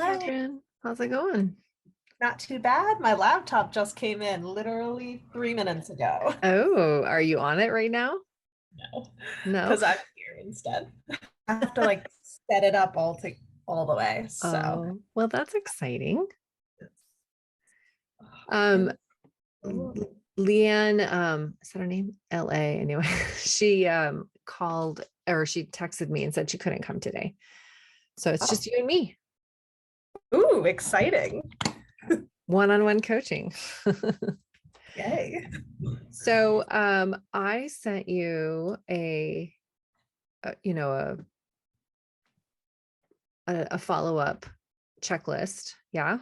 Hello. Catherine. How's it going? Not too bad. My laptop just came in literally 3 minutes ago. Oh, are you on it right now? No, No. because I'm here instead. I have to like set it up all the way. So Oh, well, that's exciting. it Um, was Leanne, is that her name? LA anyway. She called or she texted me and said she couldn't come today. So it's oh, just you and me, ooh, exciting. one-on-one coaching. Yay. So I sent you a you know a follow-up checklist. Yeah.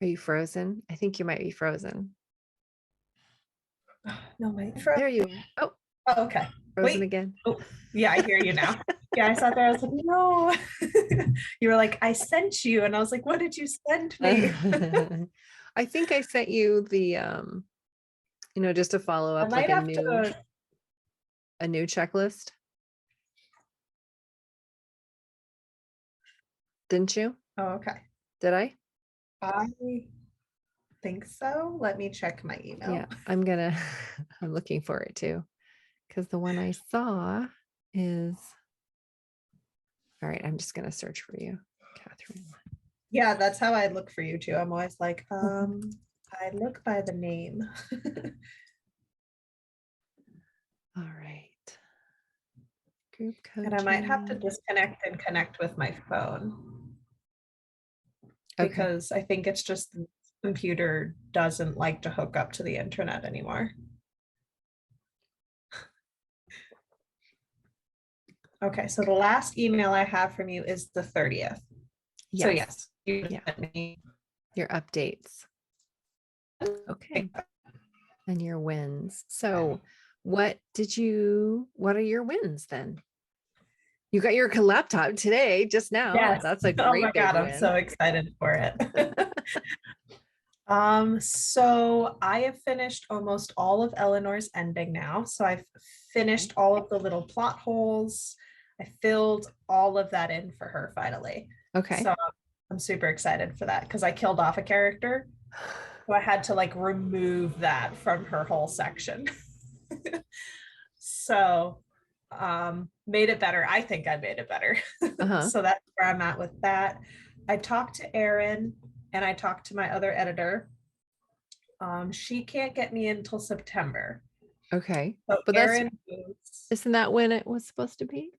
Are you frozen? I think you might be frozen. No, wait. There you are. Oh, Oh, okay. frozen Wait. again. Oh, yeah, I hear you now. Yeah, I sat there. I was like, no. You were like, I sent you. And I was like, what did you send me? I think I sent you the just to follow I up like might have to. a new checklist, didn't you? Oh, okay. Did I? I think so. Let me check my Yeah, email. I'm looking for it too. Because the one I saw is all right, I'm just gonna search for you, Catherine. Yeah, that's how I look for you too. I'm always like, Mhm. I look by the name. All right. Group And I might have to coaching. disconnect and connect with my phone Okay. because I think it's just the computer doesn't like to hook up to the internet anymore. Okay, so the last email I have from you is the 30th. So Yes. yes, you Yeah. sent me. Your updates. Okay. And your wins. So what are your wins then? You got your laptop today, just now. Yes. That's a Oh my great big God, I'm so win. excited for it. So I have finished almost all of Eleanor's ending now. So I've finished all of the little plot holes. I filled all of that in for her finally. Okay. So I'm super excited for that because I killed off a character. So I had to like remove that from her whole section. So made it better. I think I made it better. Uh-huh. So that's where I'm at with that. I talked to Erin and I talked to my other editor. She can't get me until September. Okay. So But Erin goes, isn't that when it was supposed to be?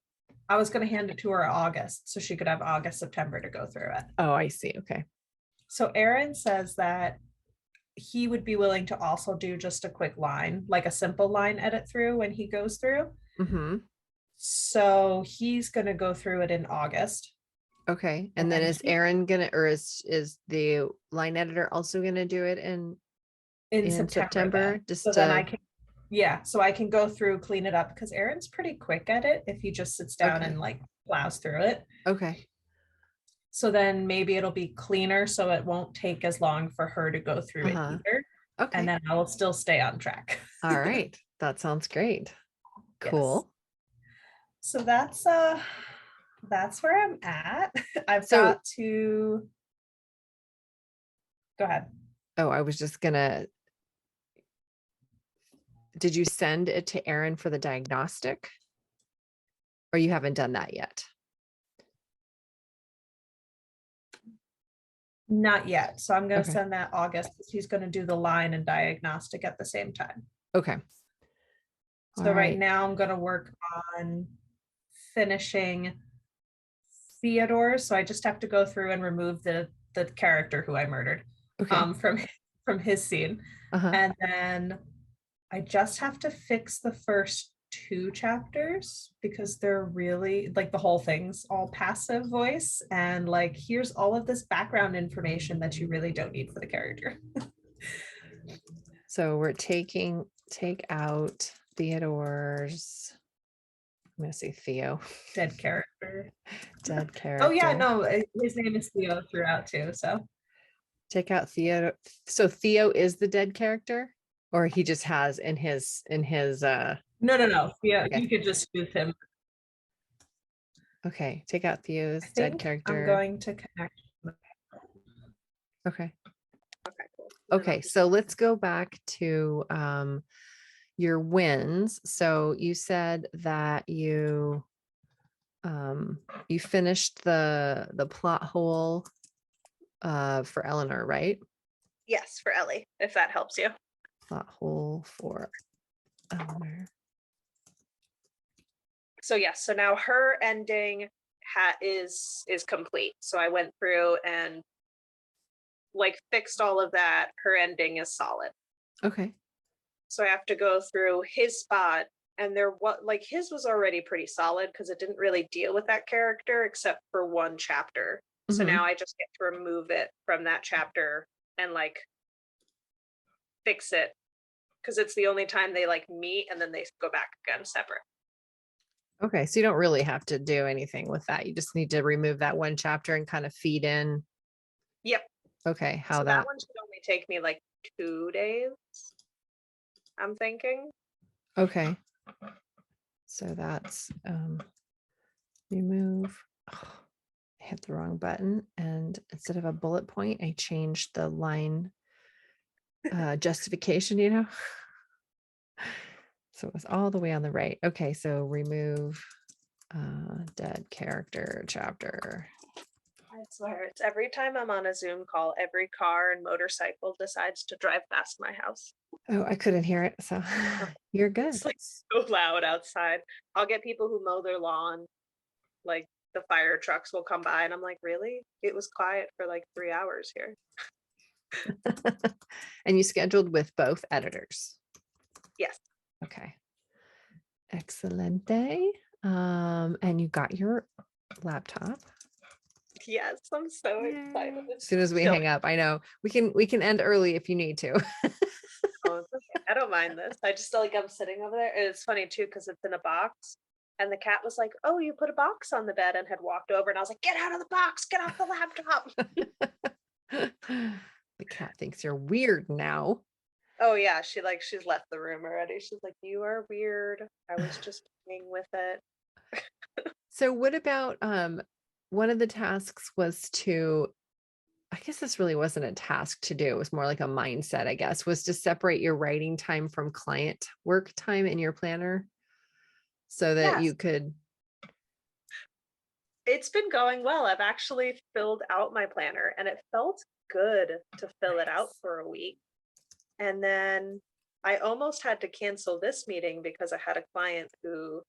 I was going to hand it to her August so she could have August, September to go through it. Oh, I see. Okay. So Erin says that he would be willing to also do just a quick line, like a simple line edit through when he goes through. Mm-hmm. So he's going to go through it in August. Okay. And And then then is Aaron gonna or is the line editor also gonna do it in in September September? then. So Just then I can, yeah, so I can go through, clean it up because Aaron's pretty quick at it if he just sits down okay. and like plows through it. Okay. So then maybe it'll be cleaner so it won't take as long for her to go through it Uh-huh. either. And Okay. then I will still stay on track. All right. That sounds great. Yes. Cool. So that's where I'm at. I've So, got to go ahead. oh, I was just gonna, did you send it to Aaron for the diagnostic? Or you haven't done that yet? Not yet. So I'm going to Okay. send that August. He's going to do the line and diagnostic at the same time. Okay. All So right right. now I'm going to work on finishing Theodore. So I just have to go through and remove the character who I murdered Okay. from from his scene. Uh-huh. And then I just have to fix the first two chapters because they're really like the whole thing's all passive voice and like here's all of this background information that you really don't need for the character. So we're take out Theodore's, I'm gonna say Theo, Dead character. dead Oh yeah, character. no, his name is Theo throughout too. So Take out Theo. So Theo is the dead character, or he just has in his no, Theo, okay. you could just use him. Okay, take out Theo's I dead think I'm character. going to connect. Okay. Okay, cool. And then I'll Okay, just- so let's go back to your wins. So you said that you finished the plot hole for Eleanor, right? Yes, for Ellie, if that helps you. Plot hole for Eleanor. So yes, so now her ending is complete. So I went through and like fixed all of that. Her ending is solid. Okay. So I have to go through his spot, and there what like his was already pretty solid because it didn't really deal with that character except for one chapter. So Mhm. now I just get to remove it from that chapter and like fix it because it's the only time they like meet and then they go back again separate. Okay, so you don't really have to do anything with that. You just need to remove that one chapter and kind of feed in. Yep. Okay, how So that. that one should only take me like 2 days, I'm thinking. Okay. So that's remove. Oh, I hit the wrong button, and instead of a bullet point, I changed the line justification, So it was all the way on the right. Okay, so remove dead character chapter. I swear, it's every time I'm on a Zoom call, every car and motorcycle decides to drive past my house. Oh, I couldn't hear it, so you're good. It's like so loud outside. I'll get people who mow their lawn, like the fire trucks will come by, and I'm like, really? It was quiet for like 3 hours here. And you scheduled with both editors. Yes. Okay. Excelente. And you got your laptop. Yes, I'm so excited. As soon as we hang up, I know we can end early if you need to. Oh, it's okay. I don't mind this. I just like I'm sitting over there. And it's funny too because it's in a box. And the cat was like, "Oh, you put a box on the bed," and had walked over. And I was like, "Get out of the box! Get off the laptop!" The cat thinks you're weird now. Oh yeah, she's left the room already. She's like, "You are weird. I was just playing with it." So what about one of the tasks was to, I guess this really wasn't a task to do, it was more like a mindset, I guess, was to separate your writing time from client work time in your planner so that Yes, you could. it's been going well. I've actually filled out my planner, and it felt good to fill it out Nice. for a week. And then I almost had to cancel this meeting because I had a client who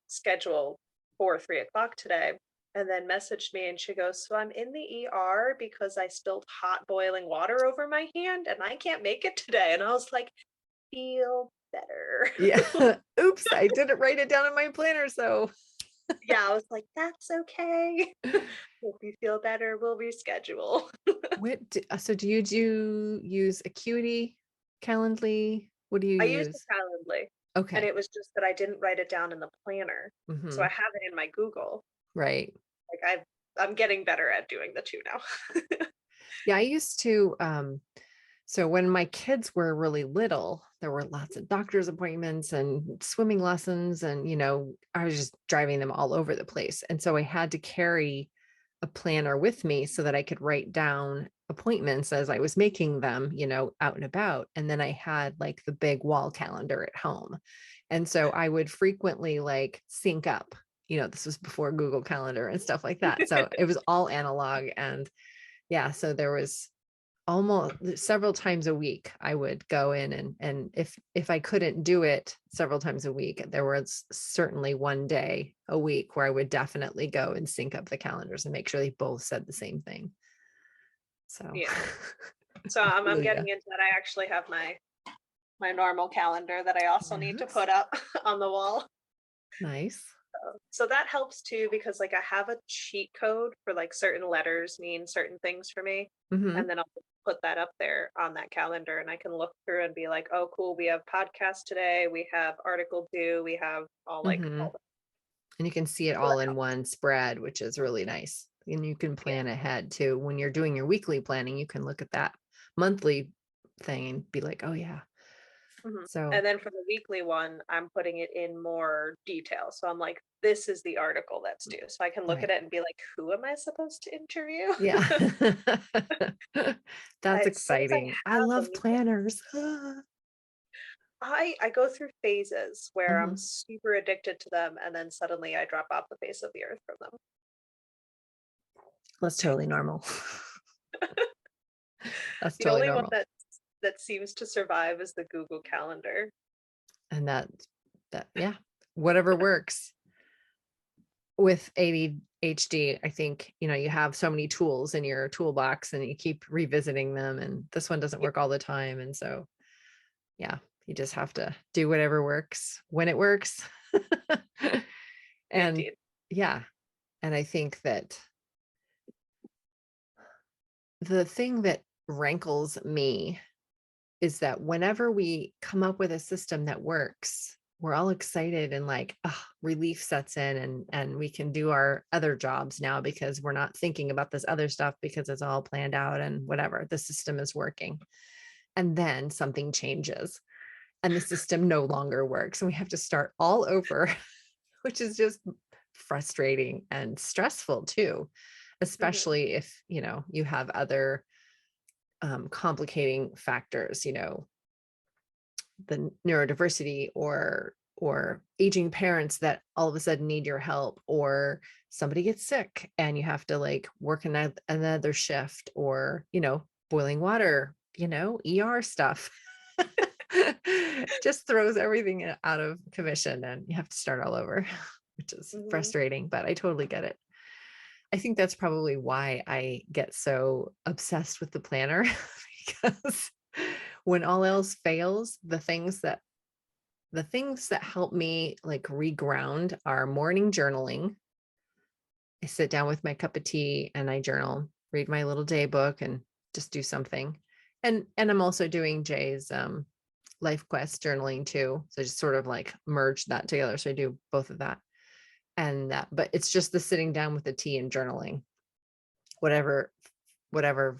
scheduled for 3 o'clock today and then messaged me and she goes, "So I'm in the ER because I spilled hot boiling water over my hand and I can't make it today." And I was like, feel better. Yeah. Oops, I didn't write it down in my planner. So Yeah, I was like, that's okay. If you feel better, we'll reschedule. so do you use Acuity, Calendly? What do you I used the use? Calendly, and Okay. it was just that I didn't write it down in the planner. So I Mhm. have it in my Google. Right. Like I'm getting better at doing the two now. Yeah, I used to so when my kids were really little, there were lots of doctor's appointments and swimming lessons and I was just driving them all over the place. And so I had to carry a planner with me so that I could write down appointments as I was making them, out and about. And then I had like the big wall calendar at home. And so I would frequently like sync up, this was before Google Calendar and stuff like that. So it was all analog. And yeah, so there was almost several times a week I would go in and if I couldn't do it several times a week, there was certainly one day a week where I would definitely go and sync up the calendars and make sure they both said the same thing. So Yeah. So I'm getting into that. I actually have my normal calendar that I also need to put up on the wall. Nice. So that helps too because like I have a cheat code for like certain letters mean certain things for me. Mm-hmm. And then I'll put that up there on that calendar and I can look through and be like, "Oh cool, we have podcast today, we have article due, we have all like Mm-hmm. all And you can see it all in one spread, which is really nice. And you can plan ahead too. When you're doing your weekly planning, you can look at that monthly thing and be like, oh yeah, Mhm. So And then for the weekly one, I'm putting it in more detail. So I'm like, this is the article that's due. So I can look at right. it and be like, who am I supposed to interview? Yeah. That's As soon as I exciting. I have them, love planners. I go through phases where I'm Mhm. super addicted to them, and then suddenly I drop off the face of the earth from them. That's totally normal. That's The totally only one normal. that seems to survive is the Google Calendar. And yeah, whatever works. With ADHD, I think, you have so many tools in your toolbox and you keep revisiting them, and this one doesn't Yeah, work all the time. And so, yeah, you just have to do whatever works when it works. And indeed. yeah, and I think that the thing that rankles me is that whenever we come up with a system that works, we're all excited and like, oh, relief sets in, and we can do our other jobs now because we're not thinking about this other stuff because it's all planned out and whatever. The system is working. And then something changes and the system no longer works. And we have to start all over, which is just frustrating and stressful too, Mhm. especially if, you have other complicating factors, the neurodiversity or aging parents that all of a sudden need your help, or somebody gets sick and you have to like work another shift, or boiling water, ER stuff. Just throws everything out of commission and you have to start all over, which is Mhm. frustrating, but I totally get it. I think that's probably why I get so obsessed with the planner because when all else fails, the things that help me like reground are morning journaling. I sit down with my cup of tea and I journal, read my little day book and just do something. And I'm also doing Jay's life quest journaling too. So just sort of like merge that together. So I do both of that. And that, but it's just the sitting down with the tea and journaling, whatever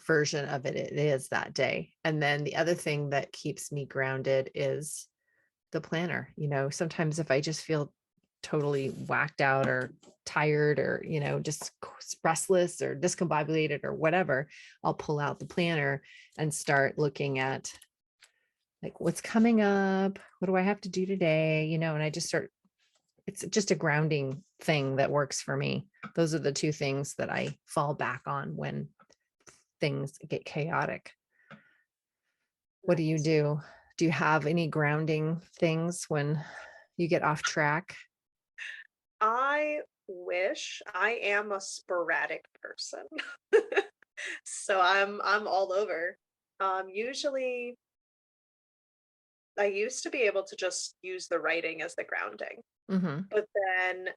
version of it is that day. And then the other thing that keeps me grounded is the planner. Sometimes if I just feel totally whacked out or tired or, just restless or discombobulated or whatever, I'll pull out the planner and start looking at like what's coming up, what do I have to do today, and I just start, it's just a grounding thing that works for me. Those are the two things that I fall back on when things get chaotic. What do you Nice. do? Do you have any grounding things when you get off track? I wish I am a sporadic person. So I'm all over. Usually I used to be able to just use the writing as the grounding, Mm-hmm. but then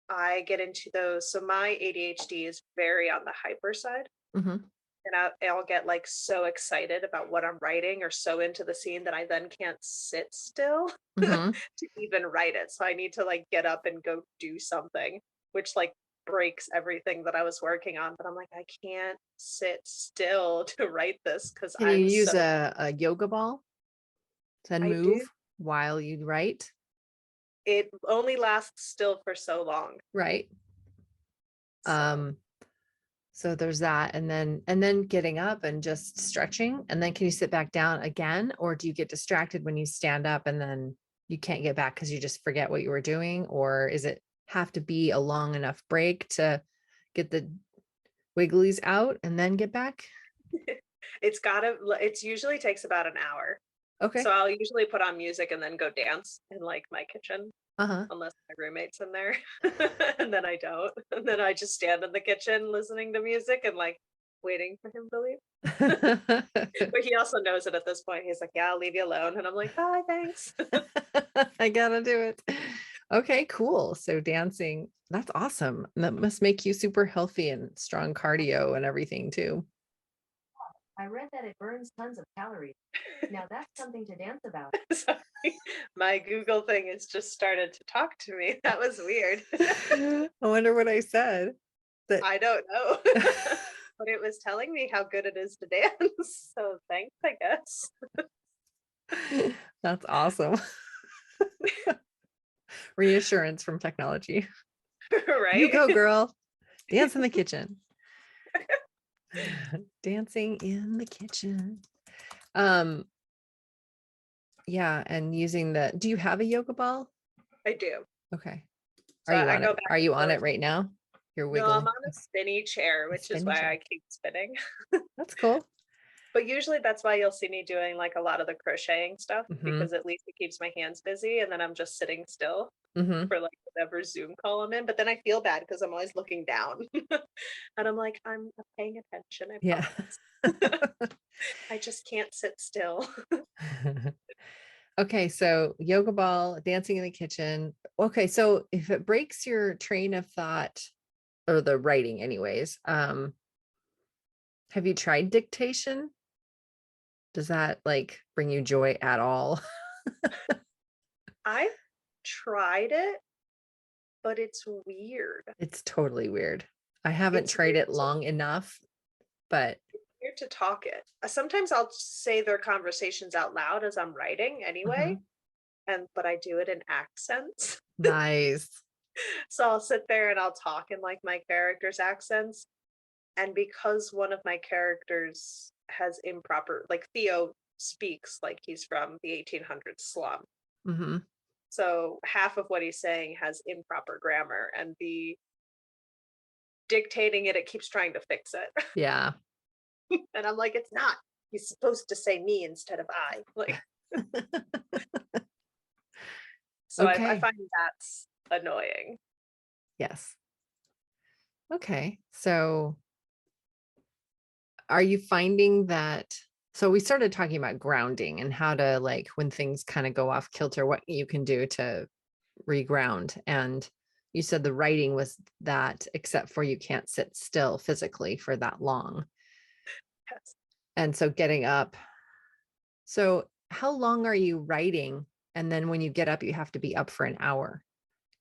I get into those. So my ADHD is very on the hyper side. Mm-hmm. And I'll get like so excited about what I'm writing or so into the scene that I then can't sit still Mm-hmm. to even write it. So I need to like get up and go do something, which like breaks everything that I was working on. But I'm like, I can't sit still to write this because Can you I'm use so, a yoga ball to I do. move while you write? It only lasts still for so long. Right. So Um, so there's that. And then getting up and just stretching. And then can you sit back down again? Or do you get distracted when you stand up and then you can't get back because you just forget what you were doing? Or is it have to be a long enough break to get the wigglies out and then get back? it's usually takes about an hour. So Okay. I'll usually put on music and then go dance in like my kitchen Uh-huh. unless my roommate's in there. And then I don't. And then I just stand in the kitchen listening to music and like waiting for him to leave. But he also knows it at this point. He's like, yeah, I'll leave you alone. And I'm like, bye, thanks. I gotta do it. Okay, cool. So dancing, that's awesome. That must make you super healthy and strong cardio and everything too. I read that it burns tons of calories. Now that's something to dance about. Sorry. My Google thing has just started to talk to me. That was weird. I wonder what I said. That I don't know. But it was telling me how good it is to dance. So thanks, I guess. That's awesome. Reassurance from technology. Right? You go, girl. Dance in the kitchen. Dancing in the kitchen. Yeah, and using do you have a yoga ball? I do. Okay. So Are you I on go it? back Are and you on it forth. right now? You're No, I'm wiggling. on a spinny chair, A which is spinny why chair. I keep spinning. That's cool. But usually that's why you'll see me doing like a lot of the crocheting stuff Mm-hmm. because at least it keeps my hands busy and then I'm just sitting still Mm-hmm. for like whatever Zoom call I'm in. But then I feel bad because I'm always looking down. And I'm like, I'm paying attention. I Yeah. promise. I just can't sit still. Okay, so yoga ball, dancing in the kitchen. Okay, so if it breaks your train of thought or the writing anyways, have you tried dictation? Does that like bring you joy at all? I've tried it, but it's weird. It's totally weird. I haven't It's tried weird it long enough, but weird to talk it. Sometimes I'll say their conversations out loud as I'm writing anyway, but I do it in accents. nice. So I'll sit there and I'll talk in like my character's accents. And because one of my characters has improper, like Theo speaks like he's from the 1800s slum. Hmm. So half of what he's saying has improper grammar, and the dictating it, it keeps trying to fix it. Yeah. And I'm like, it's not. He's supposed to say me instead of I. Like, so I Okay. find that's annoying. Yes. Okay. So are you finding that? So we started talking about grounding and how to like when things kind of go off kilter, what you can do to reground. And you said the writing was that, except for you can't sit still physically for that long. Yes. And so getting up. So how long are you writing? And then when you get up, you have to be up for an hour.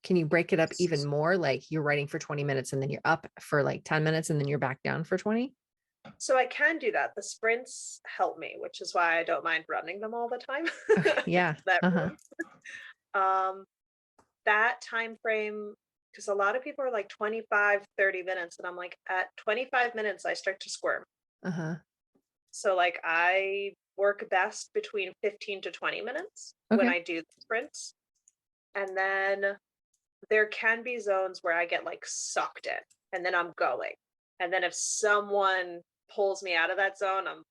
Can you break it up even more? Like you're writing for 20 minutes and then you're up for like 10 minutes and then you're back down for 20? So I can do that. The sprints help me, which is why I don't mind running them all the time. Okay, yeah. That Uh-huh. that time frame, because a lot of people are like 25, 30 minutes, and I'm like, at 25 minutes, I start to squirm. Uh-huh. So like I work best between 15 to 20 minutes when Okay. I do the sprints. And then there can be zones where I get like sucked in and then I'm going. And then if someone pulls me out of that zone, I'm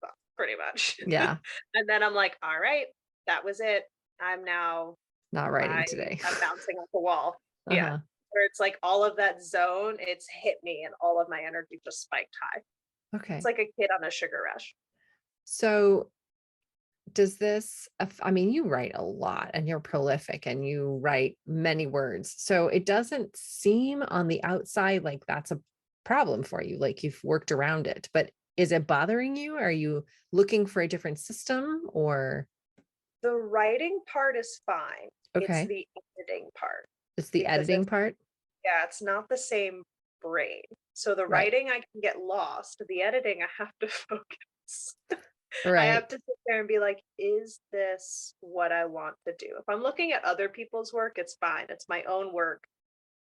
fucked, pretty much. Yeah. And then I'm like, all right, that was it. I'm now Not writing today. I'm bouncing off the wall. Yeah. Uh-huh. Where it's like all of that zone, it's hit me and all of my energy just spiked high. Okay. It's like a kid on a sugar rush. So does this, I mean, you write a lot and you're prolific and you write many words. So it doesn't seem on the outside like that's a problem for you. Like you've worked around it, but is it bothering you? Are you looking for a different system or? The writing part is fine. It's Okay. the editing part. It's the Because editing part. yeah, it's not the same brain. So the Right. writing I can get lost. The editing I have to focus. I have Right. to sit there and be like, is this what I want to do? If I'm looking at other people's work, it's fine. It's my own work.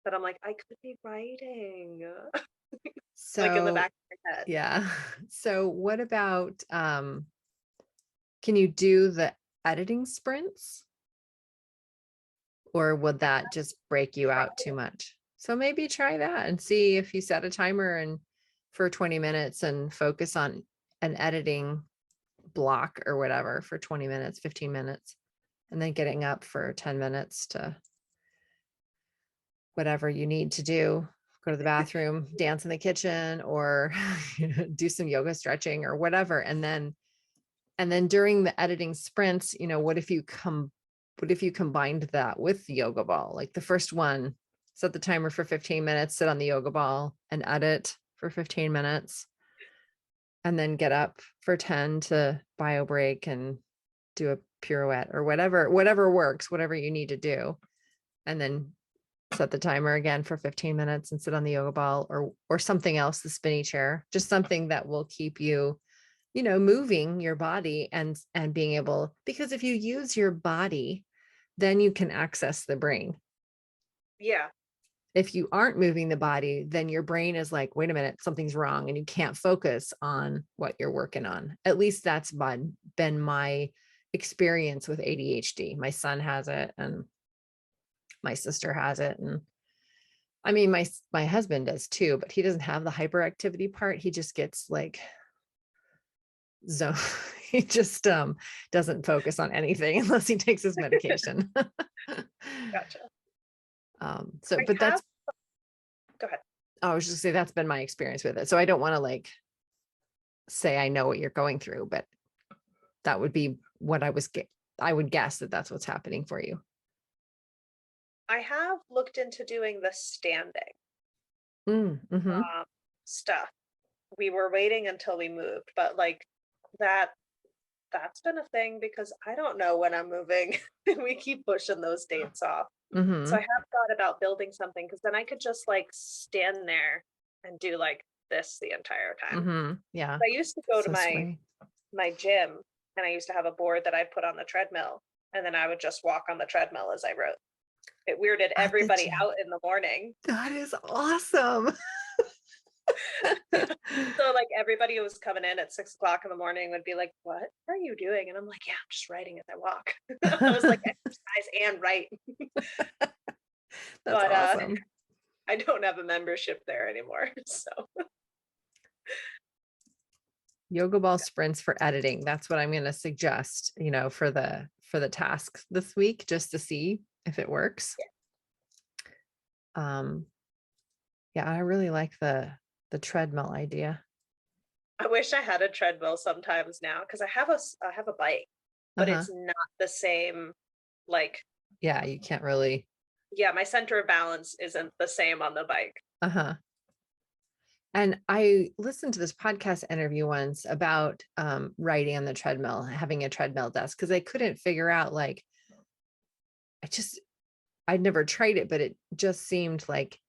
But I'm like, I could be writing. Like in the So back of my head. yeah. So what about, can you do the editing sprints? Or would that just break you out too much? So maybe try that and see if you set a timer and for 20 minutes and focus on an editing block or whatever for 20 minutes, 15 minutes, and then getting up for 10 minutes to whatever you need to do, go to the bathroom, dance in the kitchen, or do some yoga stretching or whatever. And then during the editing sprints, what if you combined that with the yoga ball? Like the first one, set the timer for 15 minutes, sit on the yoga ball and edit for 15 minutes. And then get up for 10 to bio break and do a pirouette or whatever works, whatever you need to do. And then set the timer again for 15 minutes and sit on the yoga ball or something else, the spinny chair, just something that will keep you moving your body and being able, because if you use your body, then you can access the brain. Yeah. If you aren't moving the body, then your brain is like, wait a minute, something's wrong, and you can't focus on what you're working on. At least that's been my experience with ADHD. My son has it and my sister has it. And I mean, my husband does too, but he doesn't have the hyperactivity part. He just gets like zone. He just doesn't focus on anything unless he takes his medication. Gotcha. So, I but that's, have, go ahead. I was just say that's been my experience with it. So I don't want to like say I know what you're going through, but that would be what I would guess that that's what's happening for you. I have looked into doing the standing Mm-hmm. stuff. We were waiting until we moved, but like that's been a thing because I don't know when I'm moving. We keep pushing those dates off. Mm-hmm. So I have thought about building something because then I could just like stand there and do like this the entire time. Mm-hmm. Yeah. I used to go to So my sway. my gym and I used to have a board that I'd put on the treadmill and then I would just walk on the treadmill as I wrote. It weirded At the everybody gym. out in the morning. That is awesome. So like everybody who was coming in at 6 o'clock in the morning would be like, "What are you doing?" And I'm like, "Yeah, I'm just writing as I walk." I was like, exercise and write. That's But awesome. I don't have a membership there anymore. So Yoga ball sprints for editing. That's what I'm going to suggest, for the task this week, just to see if it works. Yeah, I really like the treadmill idea. I wish I had a treadmill sometimes now because I have a bike, but Uh-huh. it's not the same. Like, Yeah, you can't really. yeah, my center of balance isn't the same on the bike. Uh-huh. And I listened to this podcast interview once about riding on the treadmill, having a treadmill desk, because I couldn't figure out, like, I'd never tried it, but it just seemed like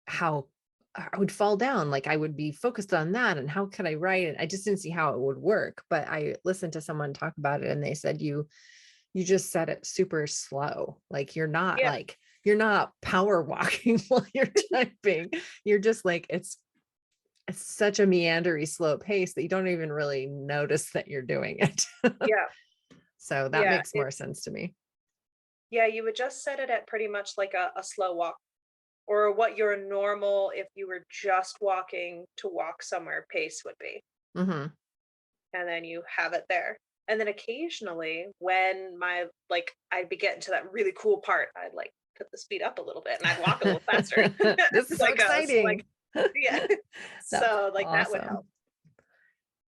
how I would fall down. Like I would be focused on that. And how could I write it? I just didn't see how it would work. But I listened to someone talk about it and they said you just set it super slow. Like Yeah, you're not power walking while you're typing. You're just like, it's such a meandery slow pace that you don't even really notice that you're doing it. yeah, So that yeah. makes more sense to me. Yeah, you would just set it at pretty much like a slow walk or what your normal, if you were just walking to walk somewhere, pace would be. Mm-hmm. And then you have it there. And then occasionally when I'd be getting to that really cool part, I'd like put the speed up a little bit and I'd walk a little faster. This is so exciting. Yeah. So like that would help.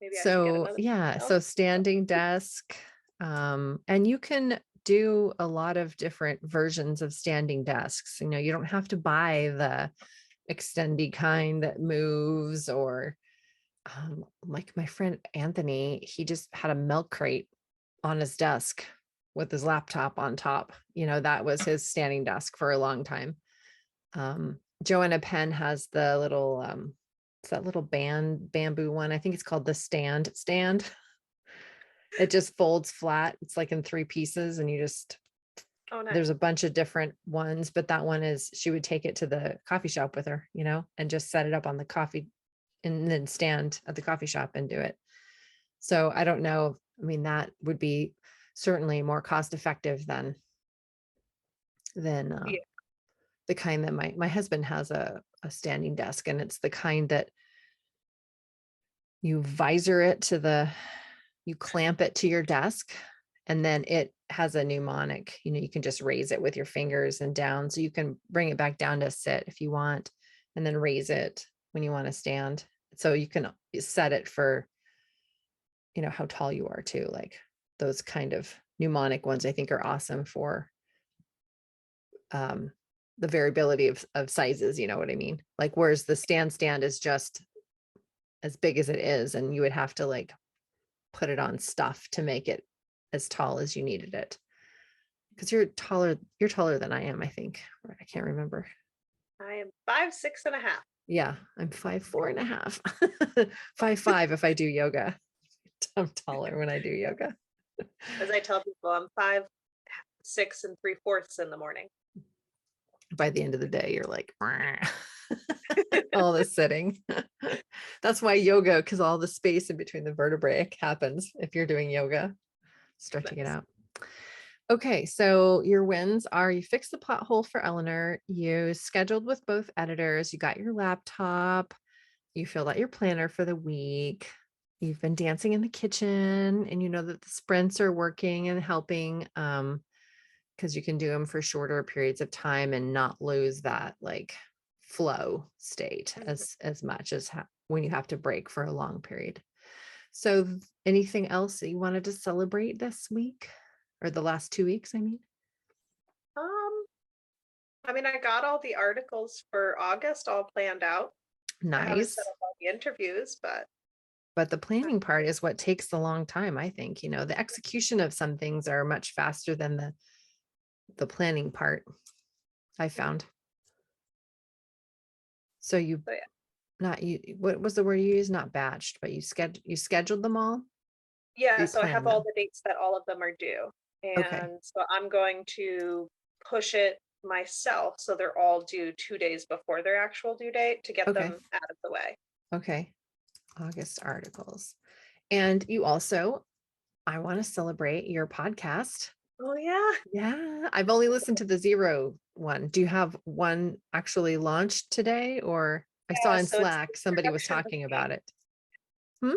Maybe I should get So another. yeah, so standing desk, and you can do a lot of different versions of standing desks. You don't have to buy the extendy kind that moves, or like my friend Anthony, he just had a milk crate on his desk with his laptop on top. That was his standing desk for a long time. Joanna Penn has the little it's that little bamboo one. I think it's called the stand. It just folds flat. It's like in 3 pieces and Oh, nice. there's a bunch of different ones, but that one she would take it to the coffee shop with her, and just set it up on the coffee and then stand at the coffee shop and do it. So I don't know. I mean, that would be certainly more cost effective than Yeah. the kind that my husband has a standing desk, and it's the kind that you clamp it to your desk, and then it has a mnemonic. You can just raise it with your fingers and down, so you can bring it back down to sit if you want, and then raise it when you want to stand. So you can set it for how tall you are too. Like those kind of mnemonic ones I think are awesome for the variability of sizes, you know what I mean? Like, whereas the stand is just as big as it is, and you would have to like put it on stuff to make it as tall as you needed it. Because you're taller than I am, I think. I can't remember. I am 5'6.5". Yeah, I'm 5'4.5". 5'5" if I do yoga. I'm taller when I do yoga. As I tell people, I'm 5'6 3/4" in the morning. By the end of the day, you're like all the sitting. That's why yoga, because all the space in between the vertebrae happens if you're doing yoga, stretching it Nice. out. Okay, so your wins are you fixed the pothole for Eleanor, you scheduled with both editors, you got your laptop, you filled out your planner for the week, you've been dancing in the kitchen, and you know that the sprints are working and helping because you can do them for shorter periods of time and not lose that like flow state as much as when you have to break for a long period. So anything else that you wanted to celebrate this week or the last 2 weeks, I mean? Um, I mean, I got all the articles for August all planned out. I haven't Nice. set up all the interviews, but But the planning part is what takes the long time, I think. You know, the execution of some things are much faster than the planning part, I found. So you so yeah. not you what was the word you used? Not batched, but you scheduled them all? Yeah, You so I planned have all them. the dates that all of them are due. Okay. And so I'm going to push it myself so they're all due 2 days before their actual due date to get Okay. them out of the way. Okay. August articles. And you also, I want to celebrate your podcast. Oh yeah. Yeah, I've only listened to the zero one. Do you have one actually launched today? Or I saw Yeah, in so it's the Slack somebody was introduction of talking me. about it. Hmm?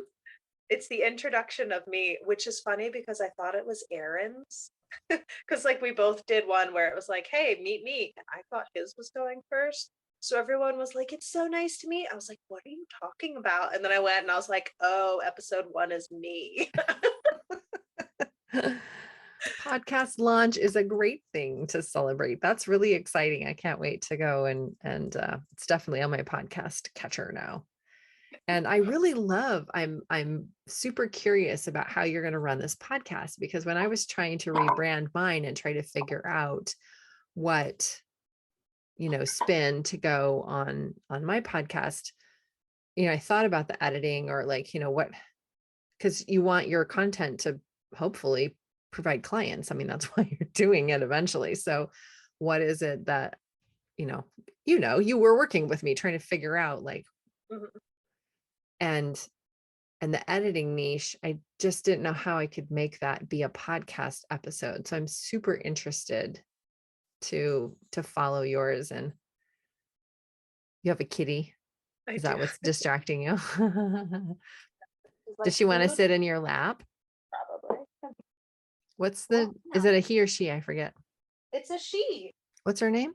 It's the introduction of me, which is funny because I thought it was Aaron's. Because like we both did one where it was like, hey, meet me. And I thought his was going first. So everyone was like, it's so nice to meet. I was like, what are you talking about? And then I went and I was like, oh, episode 1 is me. Podcast launch is a great thing to celebrate. That's really exciting. I can't wait to go and it's definitely on my podcast catcher now. And I really love, I'm super curious about how you're going to run this podcast, because when I was trying to rebrand mine and try to figure out what, spin to go on my podcast, I thought about the editing or like, what, because you want your content to hopefully provide clients. I mean, that's why you're doing it eventually. So what is it that, you were working with me trying to figure out like, Mhm. and the editing niche, I just didn't know how I could make that be a podcast episode. So I'm super interested to follow yours. And you have a kitty. I Is do. that what's distracting you? It's Does like she want to food, sit in your lap? probably. What's Oh, is yeah. it a he or she? I forget. It's a she. What's her name?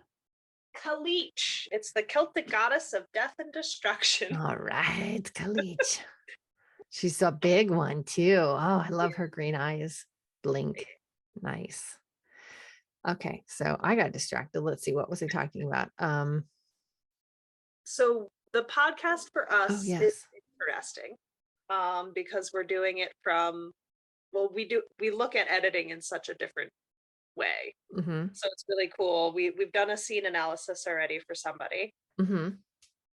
Kalich. It's the Celtic goddess of death and destruction. All right, Kalich. She's a big one too. Oh, I love her green eyes. Blink. Nice. Okay, so I got distracted. Let's see, what was I talking about? So the podcast for Oh us is yes. interesting because we're doing it from, well, we look at editing in such a different way. Mm-hmm. So it's really cool. We've done a scene analysis already for somebody, Mm-hmm.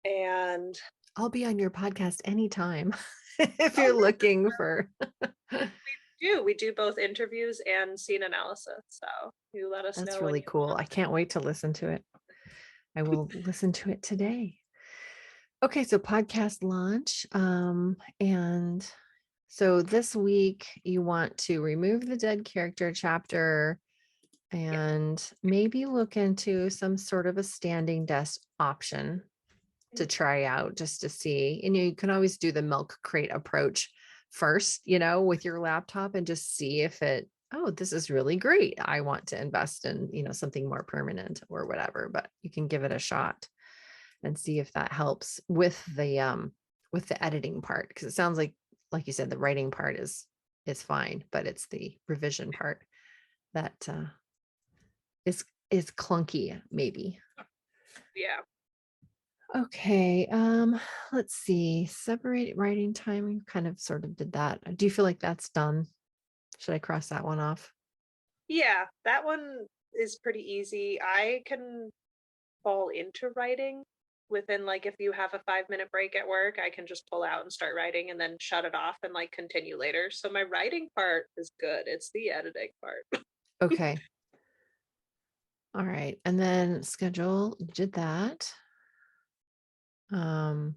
and I'll be on your podcast anytime if oh you're yeah, looking for. we do both interviews and scene analysis. So you let us That's know when really you cool. want. I can't wait to listen to it. I will listen to it today. Okay, so podcast launch. And so this week you want to remove the dead character chapter Yeah. and maybe look into some sort of a standing desk option to try out just to see. And you can always do the milk crate approach first, with your laptop and just see if this is really great. I want to invest in, something more permanent or whatever, but you can give it a shot and see if that helps with the editing part. Because it sounds like you said, the writing part is fine, but it's the revision part that is clunky, maybe. Yeah. Okay. Let's see. Separate writing time. We kind of sort of did that. Do you feel like that's done? Should I cross that one off? Yeah, that one is pretty easy. I can fall into writing within like if you have a 5-minute break at work, I can just pull out and start writing and then shut it off and like continue later. So my writing part is good. It's the editing part. Okay. All right. And then schedule, you did that. Um,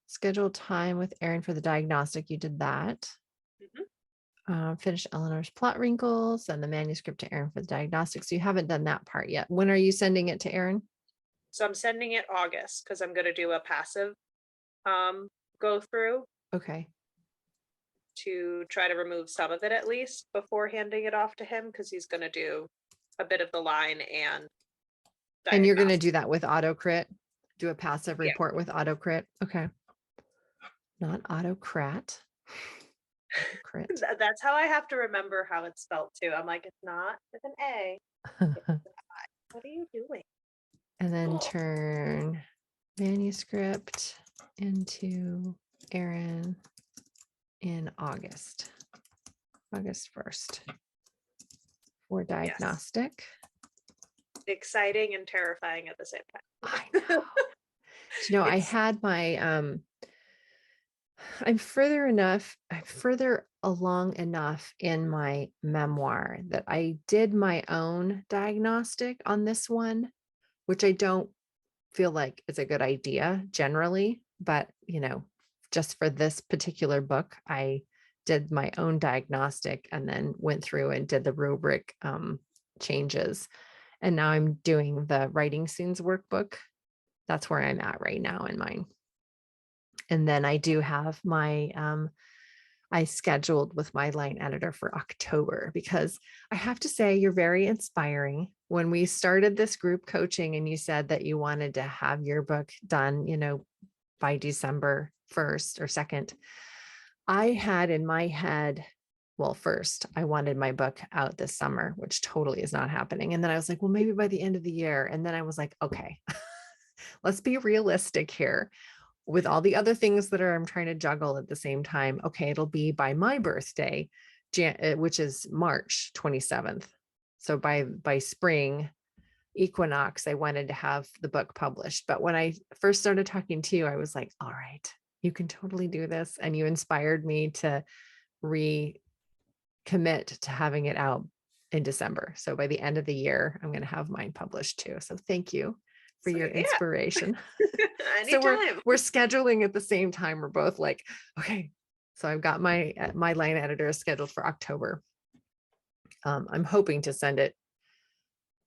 schedule time with Erin for the diagnostic. You did that. Mhm. Finish Eleanor's plot wrinkles and the manuscript to Erin for the diagnostic. So you haven't done that part yet. When are you sending it to Erin? So I'm sending it August because I'm going to do a passive go through Okay. to try to remove some of it at least before handing it off to him because he's going to do a bit of the line and And you're going to diagnostic. do that with AutoCrit? Do a passive Yeah. report with AutoCrit? Okay. Not AutoCrat. Crit. That's how I have to remember how it's spelled too. I'm like, it's not with an A. What are you doing? And then turn manuscript into Erin in August 1st for diagnostic. Exciting and terrifying at the same time. I know. You know, I had my I'm further along enough in my memoir that I did my own diagnostic on this one, which I don't feel like is a good idea generally, but just for this particular book, I did my own diagnostic and then went through and did the rubric changes. And now I'm doing the writing scenes workbook. That's where I'm at right now in mine. And then I do have my I scheduled with my line editor for October because I have to say you're very inspiring. When we started this group coaching and you said that you wanted to have your book done, by December 1st or 2nd, I had in my head, well, first, I wanted my book out this summer, which totally is not happening. And then I was like, well, maybe by the end of the year. And then I was like, okay, let's be realistic here with all the other things that I'm trying to juggle at the same time. Okay, it'll be by my birthday, which is March 27th. So by spring equinox, I wanted to have the book published. But when I first started talking to you, I was like, all right, you can totally do this. And you inspired me to recommit to having it out in December. So by the end of the year, I'm going to have mine published too. So thank you for your inspiration. So we're scheduling at the same time. We're both like, okay. So I've got my line editor scheduled for October. I'm hoping to send it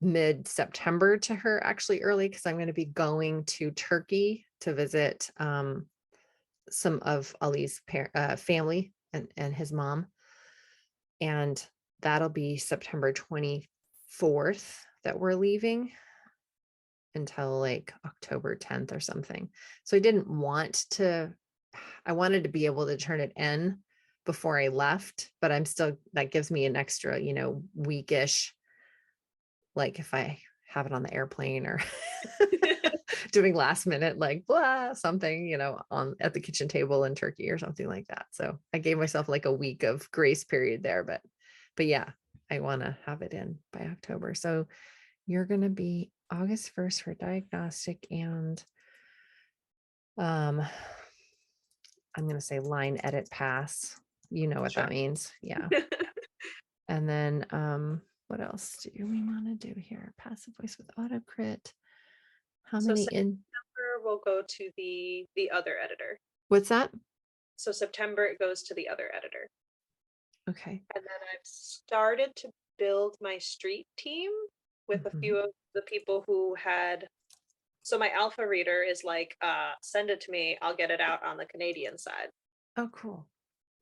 mid-September to her, actually early, because I'm going to be going to Turkey to visit some of Ali's family and his mom. And that'll be September 24th that we're leaving until like October 10th or something. So I wanted to be able to turn it in before I left, but that gives me an extra, weekish, like if I have it on the airplane or doing last minute, like blah, something, at the kitchen table in Turkey or something like that. So I gave myself like a week of grace period there, but yeah, I want to have it in by October. So you're going to be August 1st for diagnostic and I'm going to say line edit pass. You know what that means. Yeah. And then what else do we want to do here? Passive voice with AutoCrit. How many in September will go to the other editor. What's that? So September it goes to the other editor. Okay. And then I've started to build my street team with a few of the people who had. So my alpha reader is like, send it to me. I'll get it out on the Canadian side. Oh, cool.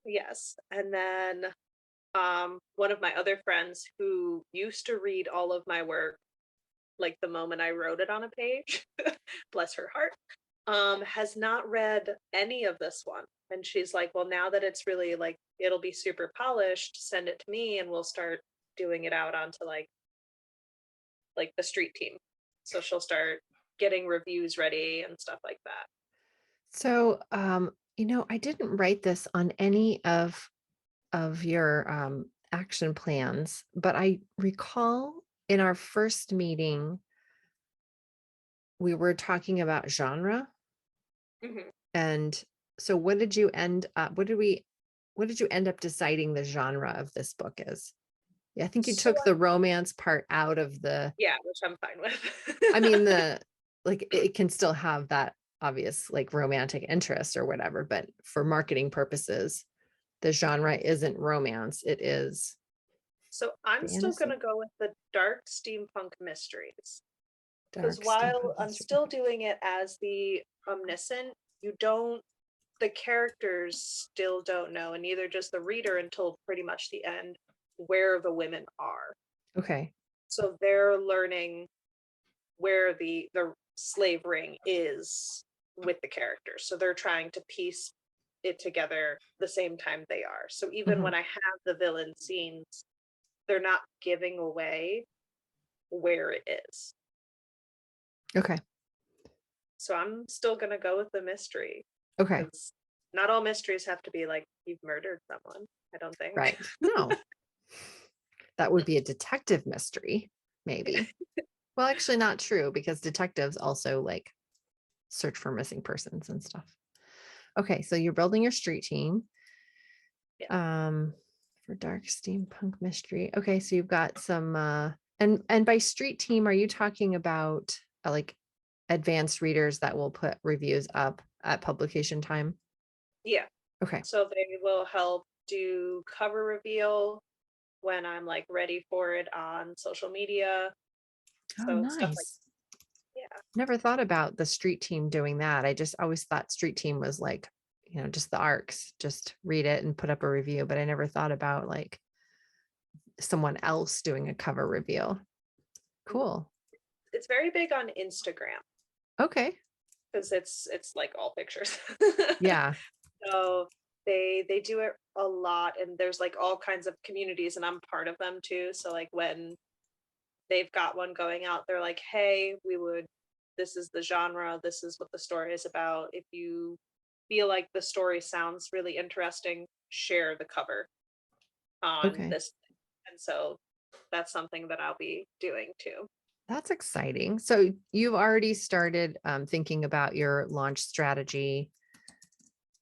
Yes. And then one of my other friends who used to read all of my work, like the moment I wrote it on a page, bless her heart, has not read any of this one. And she's like, well, now that it's really like, it'll be super polished, send it to me and we'll start doing it out onto like the street team. So she'll start getting reviews ready and stuff like that. So, I didn't write this on any of your action plans, but I recall in our first meeting, we were talking about genre. Mhm. And so what did you end up, what did you end up deciding the genre of this book is? Yeah, I think you So took the romance part out of the, yeah, which I'm fine with. I mean, like it can still have that obvious like romantic interest or whatever, but for marketing purposes, the genre isn't romance, it is So I'm still gonna fantasy, go with the dark steampunk mysteries. Because dark while steampunk I'm mystery. still doing it as the omniscient, you don't, the characters still don't know, and neither does the reader until pretty much the end, where the women are. Okay. So they're learning where the slave ring is with the characters. So they're trying to piece it together the same time they are. So even Mhm. when I have the villain scenes, they're not giving away where it is. Okay. So I'm still gonna go with the mystery Okay. because not all mysteries have to be like you've murdered someone. I don't think. Right. No, that would be a detective mystery, maybe. Well, actually not true because detectives also like search for missing persons and stuff. Okay, so you're building your street team. Yeah. For dark steampunk mystery. Okay, so you've got some and by street team, are you talking about like advanced readers that will put reviews up at publication time? Yeah. Okay. So they will help do cover reveal when I'm like ready for it on social media. Oh, So stuff like nice. yeah. Never thought about the street team doing that. I just always thought street team was like, just the arcs, just read it and put up a review, but I never thought about like someone else doing a cover reveal. Mhm. Cool. It's very big on Instagram Okay. because it's like all pictures. Yeah. So they do it a lot, and there's like all kinds of communities, and I'm part of them too. So like when they've got one going out, they're like, hey, this is the genre, this is what the story is about. If you feel like the story sounds really interesting, share the cover on Okay. this. And so that's something that I'll be doing too. That's exciting. So you've already started thinking about your launch strategy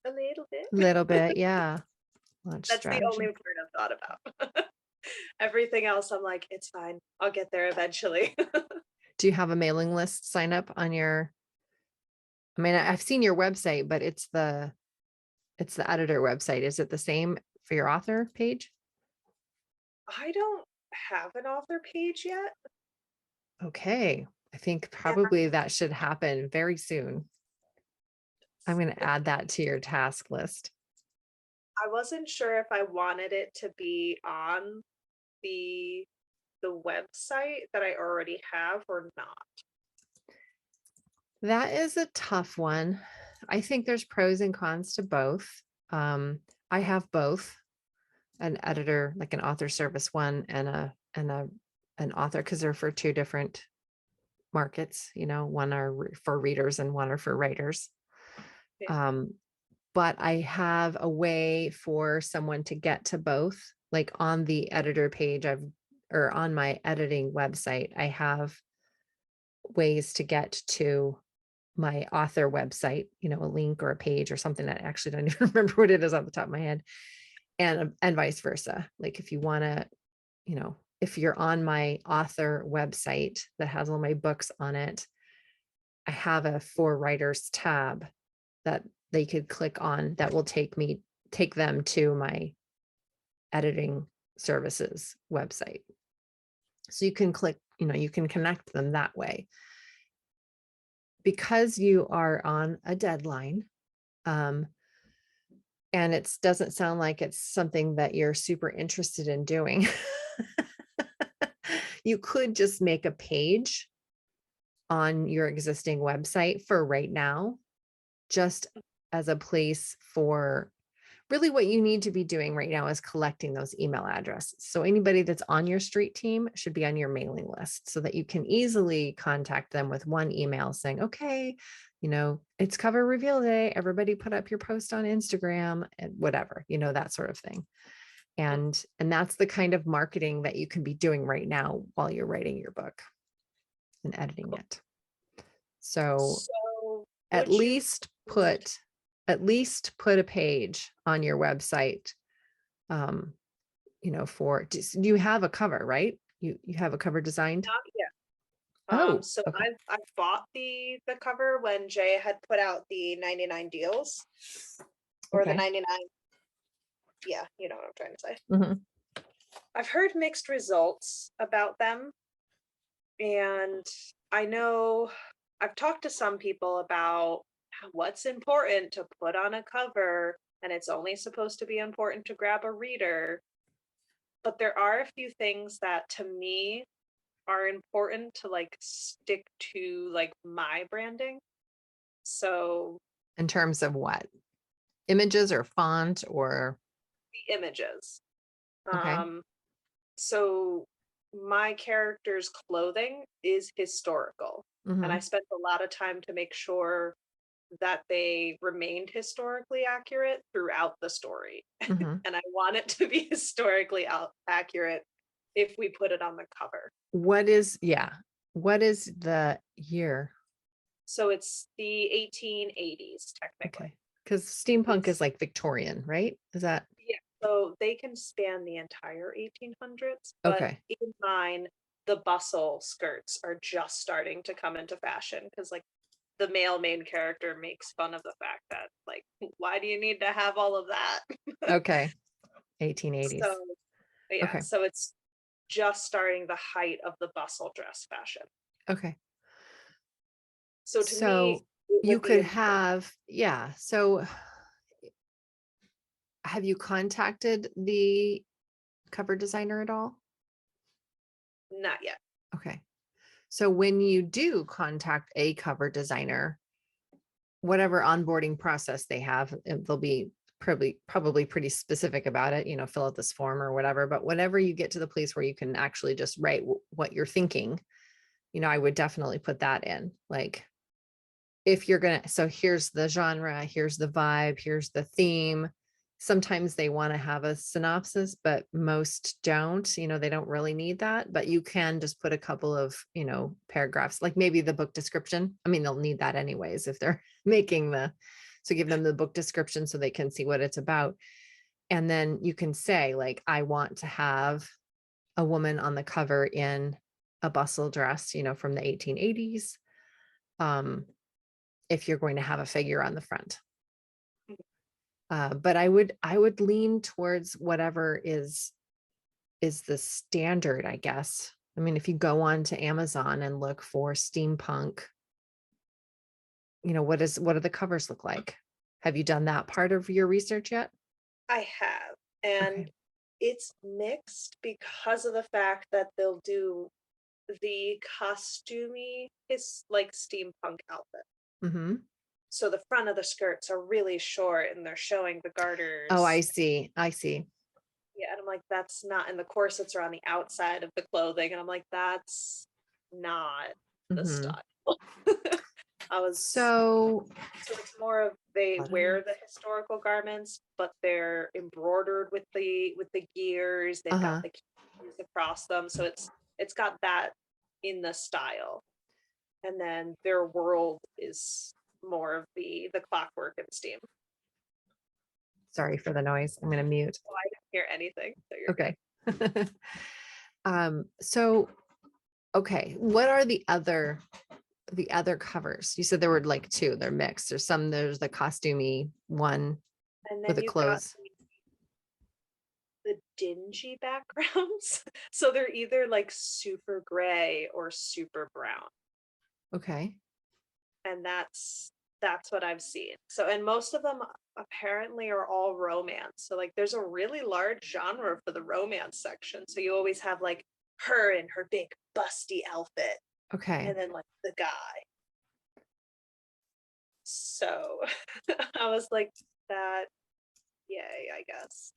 A little bit. a little bit. Yeah. Launch That's the only strategy. part I've thought about. Everything else, I'm like, it's fine. I'll get there eventually. Do you have a mailing list sign up on your, I mean, I've seen your website, but it's the editor website. Is it the same for your author page? I don't have an author page yet. Okay. I think And probably that should happen very soon. I'm going to add that to your task list. I wasn't sure if I wanted it to be on the website that I already have or not. That is a tough one. I think there's pros and cons to both. I have both an editor, like an author service one and an author because they're for two different markets, one are for readers and one are for writers. Yeah. But I have a way for someone to get to both, like on the editor page or on my editing website, I have ways to get to my author website, a link or a page or something. I actually don't even remember what it is off the top of my head. And vice versa. Like if you want to, if you're on my author website that has all my books on it, I have a for writers tab that they could click on that will take them to my editing services website. So you can click, you can connect them that way. Because you are on a deadline, and it doesn't sound like it's something that you're super interested in doing. You could just make a page on your existing website for right now, just as a place for really what you need to be doing right now is collecting those email addresses. So anybody that's on your street team should be on your mailing list so that you can easily contact them with one email saying, okay, it's cover reveal day. Everybody put up your post on Instagram and whatever, that sort of thing. And that's the kind of marketing that you can be doing right now while you're writing your book and editing it. So So at would you least put a page on your website, um, for, do you have a cover, right? You have a cover designed? not yet? Oh, So okay. I bought the cover when Jay had put out the 99 deals or the Okay. 99. Yeah, you know what I'm trying to say. Mhm. I've heard mixed results about them, and I know I've talked to some people about what's important to put on a cover, and it's only supposed to be important to grab a reader. But there are a few things that to me are important to like stick to like my branding. So In terms of what? Images or font or, the images. okay. So my character's clothing is historical, and I Mhm. spent a lot of time to make sure that they remained historically accurate throughout the story. Mhm. And I want it to be historically accurate if we put it on the cover. What is the year? So it's the 1880s, technically. Okay. Because steampunk It's, is like Victorian, right? Is that yeah, so they can span the entire 1800s, but okay? in mine, the bustle skirts are just starting to come into fashion because, like, the male main character makes fun of the fact that, like, why do you need to have all of that? Okay. 1880s. So, yeah, Okay. so it's just starting the height of the bustle dress fashion. Okay. So to me, So it you would be could important. have, yeah. So have you contacted the cover designer at all? Not yet. Okay. So when you do contact a cover designer, whatever onboarding process they have, they'll be probably pretty specific about it, fill out this form or whatever. But whenever you get to the place where you can actually just write what you're thinking, I would definitely put that in. Like, if you're gonna, so here's the genre, here's the vibe, here's the theme. Sometimes they want to have a synopsis, but most don't. They don't really need that, but you can just put a couple of, paragraphs, like maybe the book description. I mean, they'll need that anyways if they're making so give them the book description so they can see what it's about. And then you can say, like, I want to have a woman on the cover in a bustle dress, from the 1880s. If you're going to have a figure on the front. But I would lean towards whatever is the standard, I guess. I mean, if you go on to Amazon and look for steampunk, what do the covers look like? Have you done that part of your research yet? I have. And Okay. it's mixed because of the fact that they'll do the costumey is like steampunk outfit. Mm-hmm. So the front of the skirts are really short and they're showing the Oh, I garters. see. I see. Yeah, and I'm like, that's not, and the corsets are on the outside of the clothing, and I'm like, that's not the Mm-hmm. style. I was So, So it's more of they let wear 'em- the historical garments, but they're embroidered with the gears. They've got uh-huh. the keys across them, so it's got that in the style. And then their world is more of the clockwork and steam. Sorry for the noise. I'm going to mute. So I didn't hear anything, so you're good. Okay. So, okay. What are the other covers? You said there were like two, they're mixed. There's the costumey one And with then the you've got clothes. the dingy backgrounds. So they're either like super gray or super brown. Okay. And that's what I've seen. So, and most of them apparently are all romance. So like there's a really large genre for the romance section. So you always have like her in her big busty outfit Okay. and then like the guy. So I was like that, yay, I guess.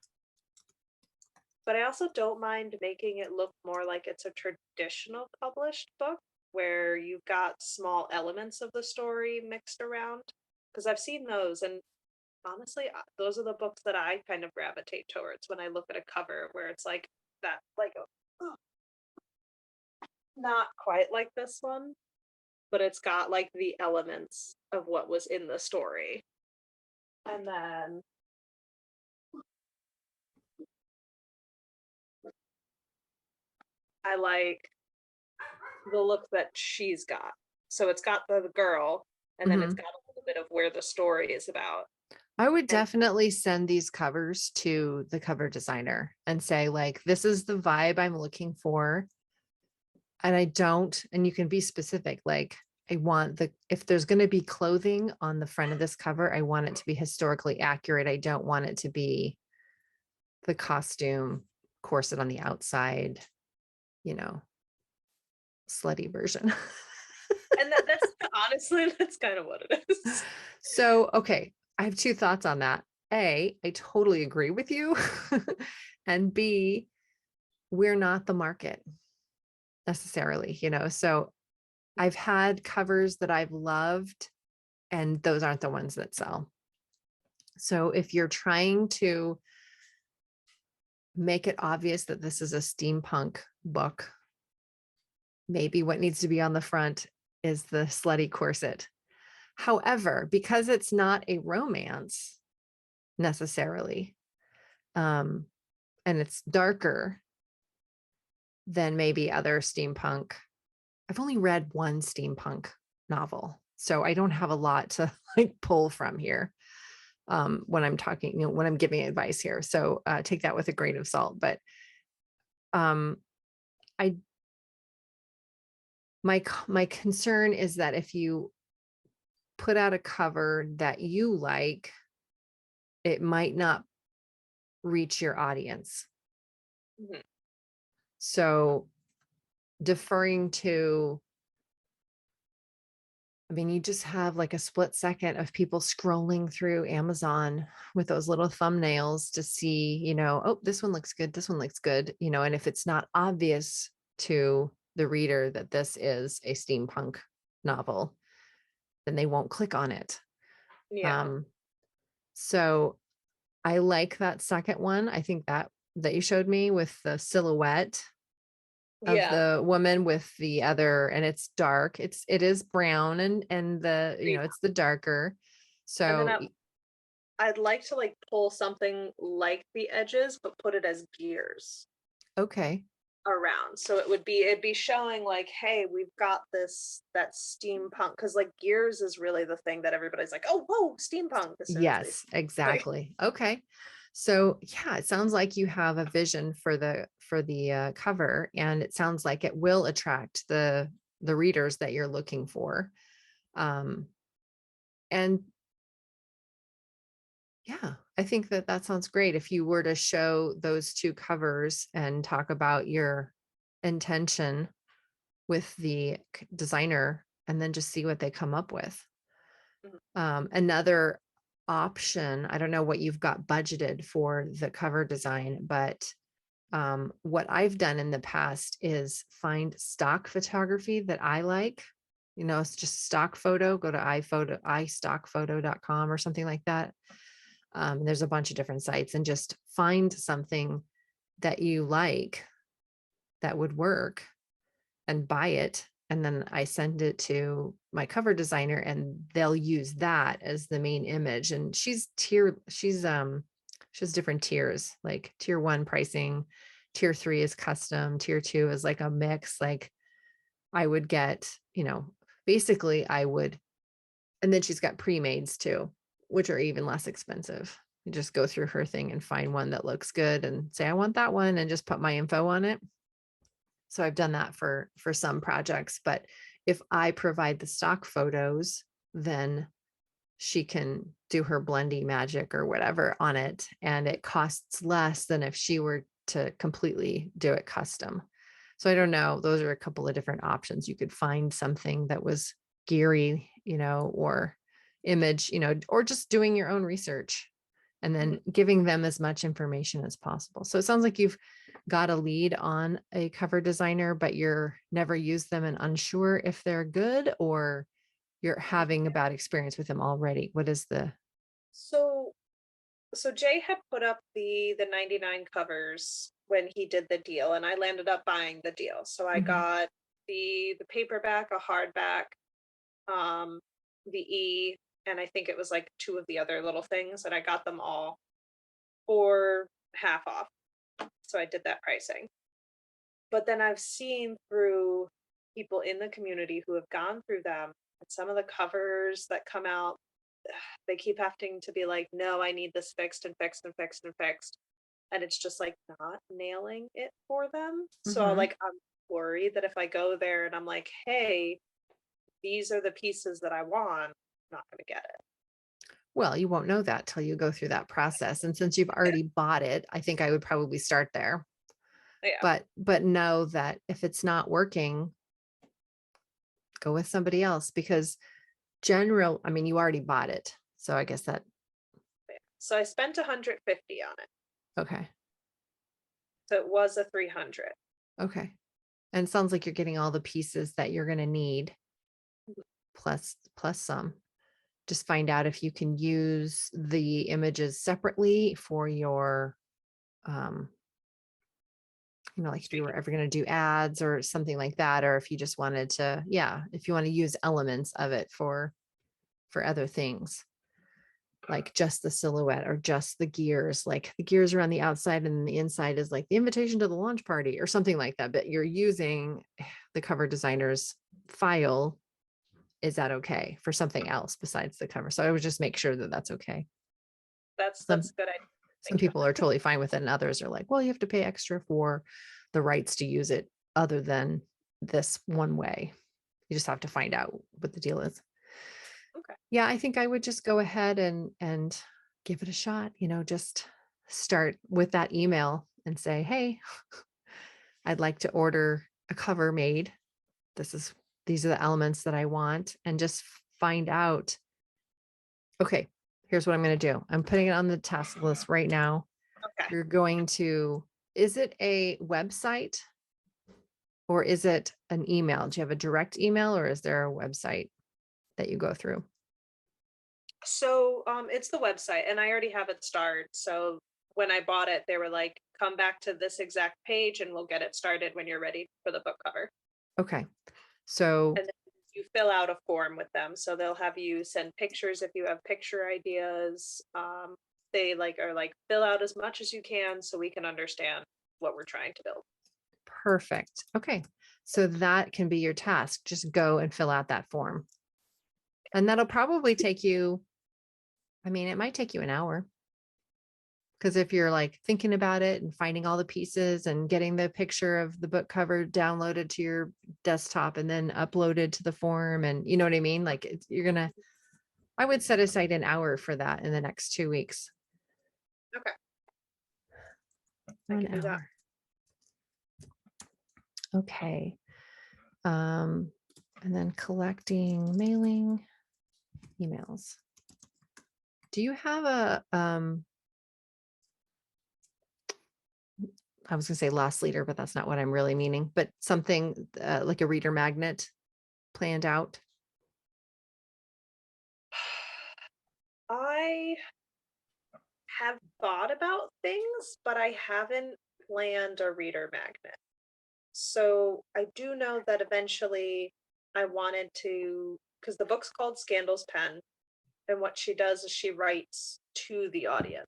But I also don't mind making it look more like it's a traditional published book where you've got small elements of the story mixed around. Because I've seen those, and honestly, those are the books that I kind of gravitate towards when I look at a cover where it's like that, like, oh, not quite like this one, but it's got like the elements of what was in the story. And then I like the look that she's got. So it's got the girl, and then it's Mhm. got a little bit of where the story is about. I would And definitely send these covers to the cover designer and say, like, this is the vibe I'm looking for. And I don't, and you can be specific, like, I want if there's going to be clothing on the front of this cover, I want it to be historically accurate. I don't want it to be the costume corset on the outside, you know, slutty version. that's honestly, that's kind of what it is. So, okay, I have two thoughts on that. A, I totally agree with you. And B, we're not the market necessarily, so I've had covers that I've loved, and those aren't the ones that sell. So if you're trying to make it obvious that this is a steampunk book, maybe what needs to be on the front is the slutty corset. However, because it's not a romance necessarily, and it's darker than maybe other steampunk. I've only read one steampunk novel, so I don't have a lot to like pull from here when I'm talking, when I'm giving advice here. So take that with a grain of salt. But um, I my concern is that if you put out a cover that you like, it might not reach your audience. Mhm. So deferring to, I mean, you just have like a split second of people scrolling through Amazon with those little thumbnails to see, oh, this one looks good. This one looks good. And if it's not obvious to the reader that this is a steampunk novel, then they won't click on it. Yeah. So I like that second one. I think that you showed me with the silhouette of Yeah. the woman with the other, and it's dark. It is brown, and Yeah. it's the darker. And then So I'd like to like pull something like the edges, but put it as gears okay. around. So it'd be showing like, hey, we've got that steampunk, because like gears is really the thing that everybody's like, oh, whoa, steampunk as soon as they Yes, exactly. Okay. So yeah, it sounds like you have a vision for the cover, and it sounds like it will attract the readers that you're looking for. And yeah, I think that sounds great. If you were to show those two covers and talk about your intention with the designer, and then just see what they come up with. Mhm. Another option, I don't know what you've got budgeted for the cover design, but what I've done in the past is find stock photography that I like. It's just stock photo. Go to istockphoto.com or something like that. There's a bunch of different sites, and just find something that you like that would work and buy it. And then I send it to my cover designer, and they'll use that as the main image. And she has different tiers, like tier 1 pricing, tier 3 is custom, tier 2 is like a mix. Like I would get, basically I would, and then she's got pre-mades too, which are even less expensive. You just go through her thing and find one that looks good and say, I want that one, and just put my info on it. So I've done that for some projects, but if I provide the stock photos, then she can do her blending magic or whatever on it, and it costs less than if she were to completely do it custom. So I don't know, those are a couple of different options. You could find something that was geary, or image, or just doing your own research and then giving them as much information as possible. So it sounds like you've got a lead on a cover designer, but you're never used them and unsure if they're good, or you're having a bad experience with them already. What is the So Jay had put up the 99 covers when he did the deal, and I landed up buying the deal. So I Mhm. got the paperback, a hardback, the E, and I think it was like two of the other little things, and I got them all for half off. So I did that pricing. But then I've seen through people in the community who have gone through them, and some of the covers that come out, they keep having to be like, no, I need this fixed and fixed and fixed and fixed. And it's just like not nailing it for them. So Mhm. like I'm worried that if I go there and I'm like, hey, these are the pieces that I want, I'm not gonna get it. Well, you won't know that till you go through that process. And since you've already bought it, I think I would probably start there. Yeah. But know that if it's not working, go with somebody else because I mean, you already bought it. So I guess that, So I spent 150 on it. okay. So it was a 300. Okay. And it sounds like you're getting all the pieces that you're going to need plus some. Just find out if you can use the images separately for your, like if you were ever going to do ads or something like that, or if you just wanted to, if you want to use elements of it for other things, like just the silhouette or just the gears, like the gears are on the outside and the inside is like the invitation to the launch party or something like that. But you're using the cover designer's file. Is that okay for something else besides the cover? So I would just make sure that that's okay. That's Some good. I some think of. people are totally fine with it, and others are like, well, you have to pay extra for the rights to use it other than this one way. You just have to find out what the deal is. Okay. Yeah, I think I would just go ahead and give it a shot, just start with that email and say, hey, I'd like to order a cover made. These are the elements that I want, and just find out, okay, here's what I'm going to do. I'm putting it on the task list right now. Okay. You're going to, is it a website or is it an email? Do you have a direct email or is there a website that you go through? So it's the website and I already have it started. So when I bought it, they were like, come back to this exact page and we'll get it started when you're ready for the book cover. Okay. So, And then you fill out a form with them. So they'll have you send pictures if you have picture ideas. They are like fill out as much as you can so we can understand what we're trying to build. perfect. Okay. So that can be your task. Just go and fill out that form. And that'll probably take you, it might take you an hour. Because if you're like thinking about it and finding all the pieces and getting the picture of the book cover downloaded to your desktop and then uploaded to the form, and you know what I mean? Like I would set aside an hour for that in the next 2 weeks. Okay. I 1 can do that. hour. Okay. And then collecting mailing emails. Do you have a, I was gonna say lost leader, but that's not what I'm really meaning, but something like a reader magnet planned out? I have thought about things, but I haven't planned a reader magnet. So I do know that eventually I wanted to, because the book's called Scandal's Pen, and what she does is she writes to the audience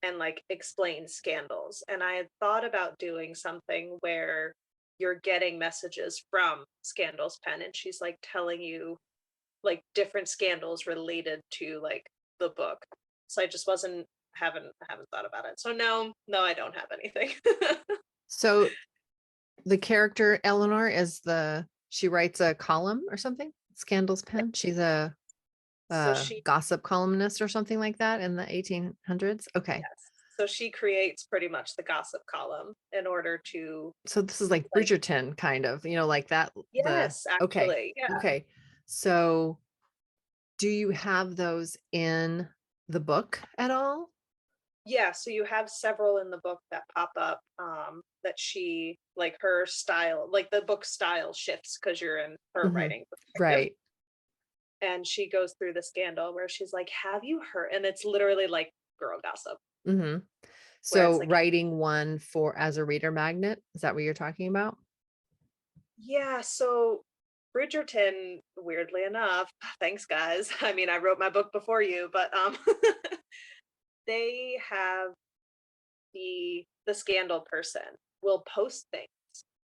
and like explains scandals. And I had thought about doing something where you're getting messages from Scandal's Pen and she's like telling you like different scandals related to like the book. So I just haven't thought about it. So no, I don't have anything. So the character Eleanor she writes a column or something? Scandal's Pen. She's a So she gossip columnist or something like that in the 1800s. Okay. yes. So she creates pretty much the gossip column in order to So this is like like Bridgerton kind of, like that. yes, Okay. actually. Yeah. Okay. So do you have those in the book at all? Yeah, so you have several in the book that pop up that she like her style, like the book style shifts because you're in her Mhm. writing perspective. Right. And she goes through the scandal where she's like, have you heard? And it's literally like girl gossip. Hmm. Where it's So like, writing one for as a reader magnet, is that what you're talking about? yeah, so Bridgerton, weirdly enough, thanks guys. I mean, I wrote my book before you, but they have the scandal person will post things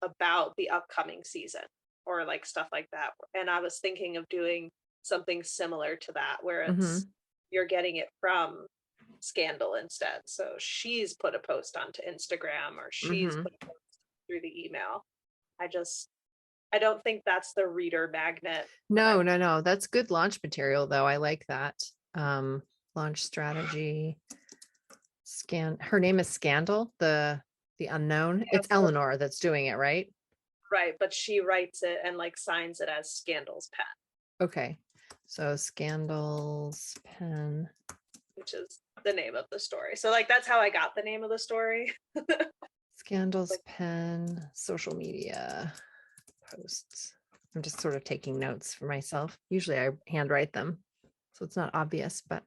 about the upcoming season or like stuff like that. And I was thinking of doing something similar to that where it's you're getting it from Scandal instead. So she's put a post onto Instagram or she's put a post through the email. I don't think that's the reader magnet. No, no, no. That's good launch material though. I like that. Launch strategy. Her name is Scandal, the unknown. Yeah, It's Eleanor that's doing it, right? Right, but she writes it and like signs it as Scandal's pen. Okay. So Scandal's pen, which is the name of the story. So like that's how I got the name of the story. Scandal's pen, social media posts. I'm just sort of taking notes for myself. Usually I handwrite them, so it's not obvious, but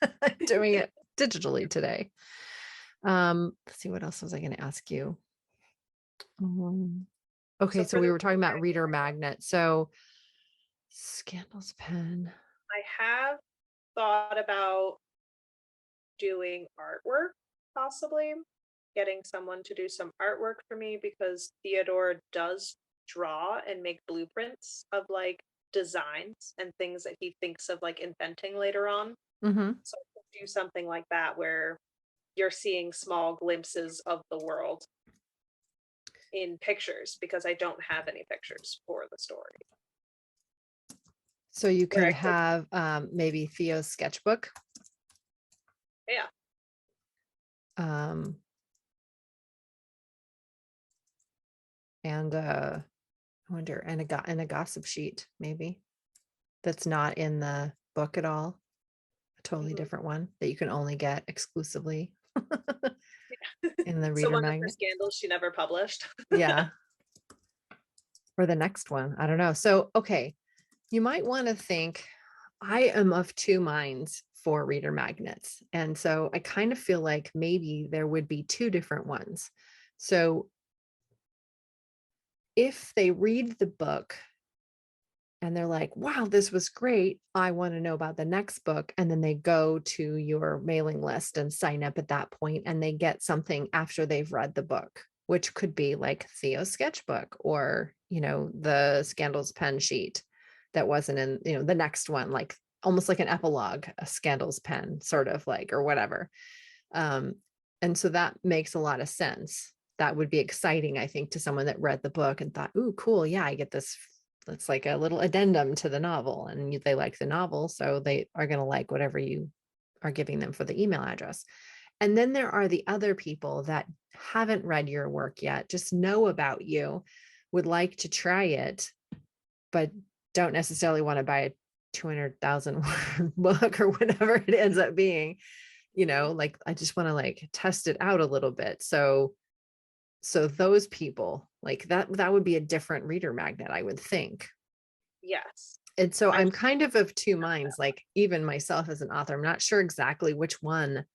I'm doing it digitally today. Let's see, what else was I going to ask you? Okay, so we were talking about reader magnet. So Scandal's pen. I have thought about doing artwork, possibly getting someone to do some artwork for me because Theodore does draw and make blueprints of like designs and things that he thinks of like inventing later on. So I could do something like that where you're seeing small glimpses of the world in pictures because I don't have any pictures for the story. So you could have maybe Theo's sketchbook. Yeah. And I wonder, and a gossip sheet maybe that's not in the book at all. A totally different one that you can only get exclusively in the reader magnet. Scandal she never published. Yeah. Or the next one. I don't know. So, okay. You might want to think, I am of two minds for reader magnets. And so I kind of feel like maybe there would be two different ones. So if they read the book and they're like, wow, this was great, I want to know about the next book. And then they go to your mailing list and sign up at that point, and they get something after they've read the book, which could be like Theo's sketchbook or, the Scandal's pen sheet that wasn't in, the next one, like almost like an epilogue, a Scandal's pen, sort of like, or whatever. And so that makes a lot of sense. That would be exciting, I think, to someone that read the book and thought, ooh, cool. Yeah, I get this. That's like a little addendum to the novel, and they like the novel. So they are going to like whatever you are giving them for the email address. And then there are the other people that haven't read your work yet, just know about you, would like to try it, but don't necessarily want to buy a 200,000 word book or whatever it ends up being, like I just want to like test it out a little bit. So those people, like that would be a different reader magnet, I would think. Yes. And so I'm kind of two minds, like even myself as an author, I'm not sure exactly which one.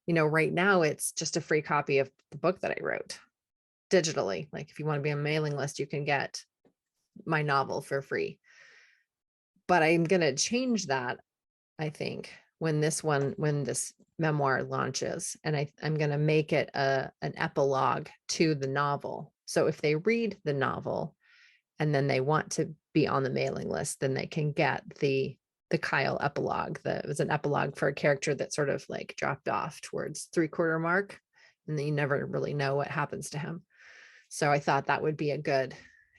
Right now it's just a free copy of the book that I wrote digitally. Like if you want to be on a mailing list, you can get my novel for free. But I'm going to change that, I think, when this memoir launches, and I'm going to make it an epilogue to the novel. So if they read the novel and then they want to be on the mailing list, then they can get the Kyle epilogue. That was an epilogue for a character that sort of like dropped off towards 3/4 mark, and then you never really know what happens to him. So I thought that would be a good,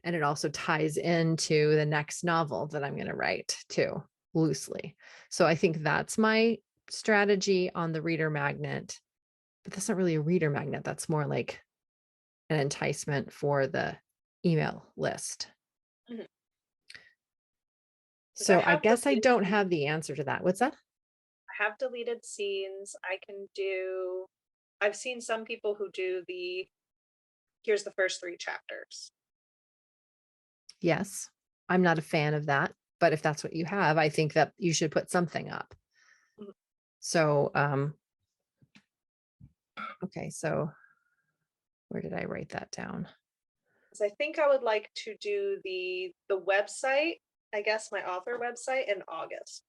and it also ties into the next novel that I'm going to write too, loosely. So I think that's my strategy on the reader magnet, but that's not really a reader magnet. That's more like an enticement for the email list. Mm-hmm. So I guess I don't have the answer to that. What's that? I have deleted scenes. I've seen some people who do here's the first 3 chapters. Yes, I'm not a fan of that, but if that's what you have, I think that you should put something up. Mm-hmm. So, okay, so where did I write that down? because I think I would like to do the website, I guess my author website in August.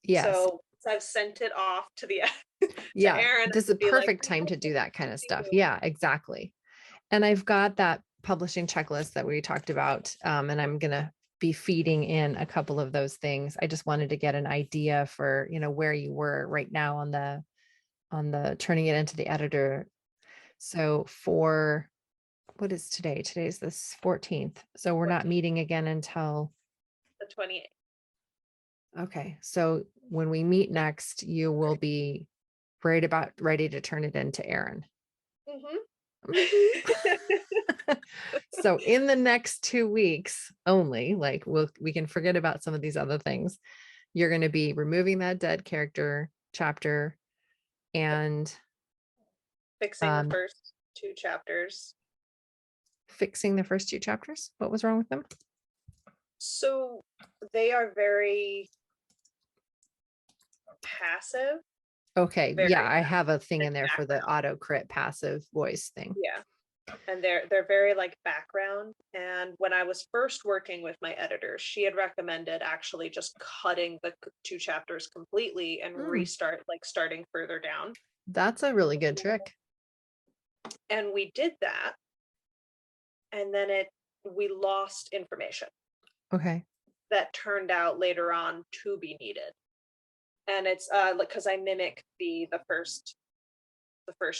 Yes. So I've sent it off to the to Yeah. Erin This is a to be like, perfect time to do that kind of "Thank stuff. you." Yeah, exactly. And I've got that publishing checklist that we talked about. And I'm going to be feeding in a couple of those things. I just wanted to get an idea for, where you were right now on the turning it into the editor. So for, what is today? Today's the 14th. So we're not 14th. meeting again until, The 28th. okay. So when we meet next, you will be ready to turn it into Erin. So in the next 2 weeks only, like we can forget about some of these other things. You're going to be removing that dead character chapter and Fixing the first 2 chapters. fixing the first 2 chapters. What was wrong with them? So they are very passive. Okay. Very Yeah. I have a thing in there for the background. auto crit passive voice thing. Yeah. And they're very like background. And when I was first working with my editor, she had recommended actually just cutting the 2 chapters completely and starting further down. That's a really good trick. And we did that. And then we lost information Okay. that turned out later on to be needed. And it's because I mimic the first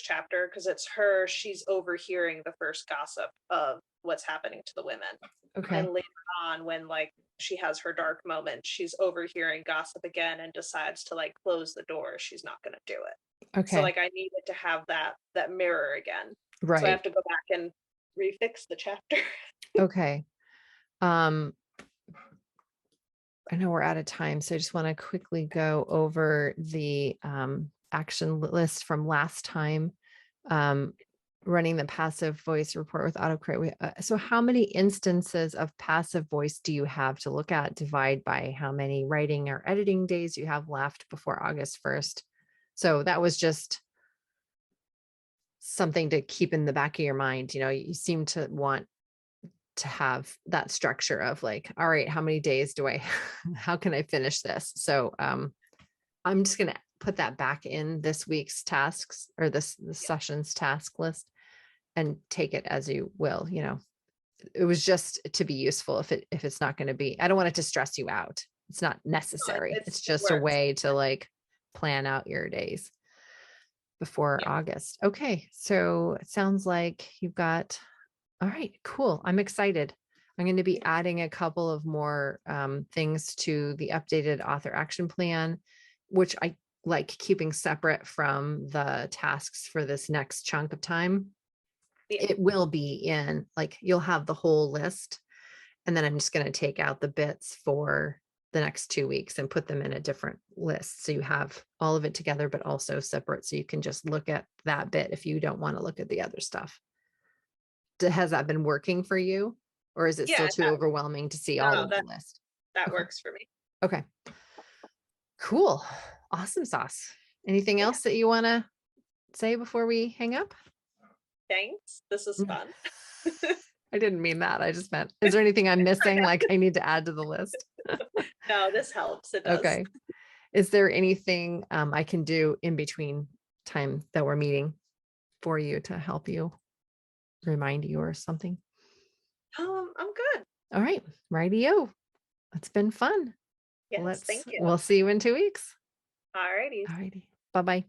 chapter, because it's her, she's overhearing the first gossip of what's happening to the women. Okay. And later on, when like she has her dark moment, she's overhearing gossip again and decides to like close the door. She's not going to do it. Okay. So like I needed to have that mirror again. Right. So I have to go back and refix the chapter. Okay. I know we're out of time, so I just want to quickly go over the action list from last time. Running the passive voice report with AutoCrit. So how many instances of passive voice do you have to look at? Divide by how many writing or editing days you have left before August 1st. So that was just something to keep in the back of your mind. You seem to want to have that structure of like, all right, how many days how can I finish this? So I'm just going to put that back in this week's tasks or this session's task list and take it as you will. It was just to be useful. If it's not going to be, I don't want it to stress you out. It's not necessary. It's just a way to like plan out your days before August. Okay. So it sounds like you've got, all right, cool. I'm excited. I'm going to be adding a couple of more things to the updated author action plan, which I like keeping separate from the tasks for this next chunk of time. It will be in like, you'll have the whole list. And then I'm just going to take out the bits for the next 2 weeks and put them in a different list. So you have all of it together, but also separate. So you can just look at that bit if you don't want to look at the other stuff. Has that been working for you, or is it still too overwhelming to see all of the list? That works for me. Okay. Cool. Awesome sauce. Anything else that you want to say before we hang up? Thanks. This was fun. I didn't mean that. I just meant, is there anything I'm missing? Like I need to add to the list? No, this helps. It does. Okay. Is there anything I can do in between time that we're meeting for you to help you? Remind you or something? I'm good. All right. Rightio. It's been fun. Yes, thank you. We'll see you in 2 weeks. All righty. Bye-bye.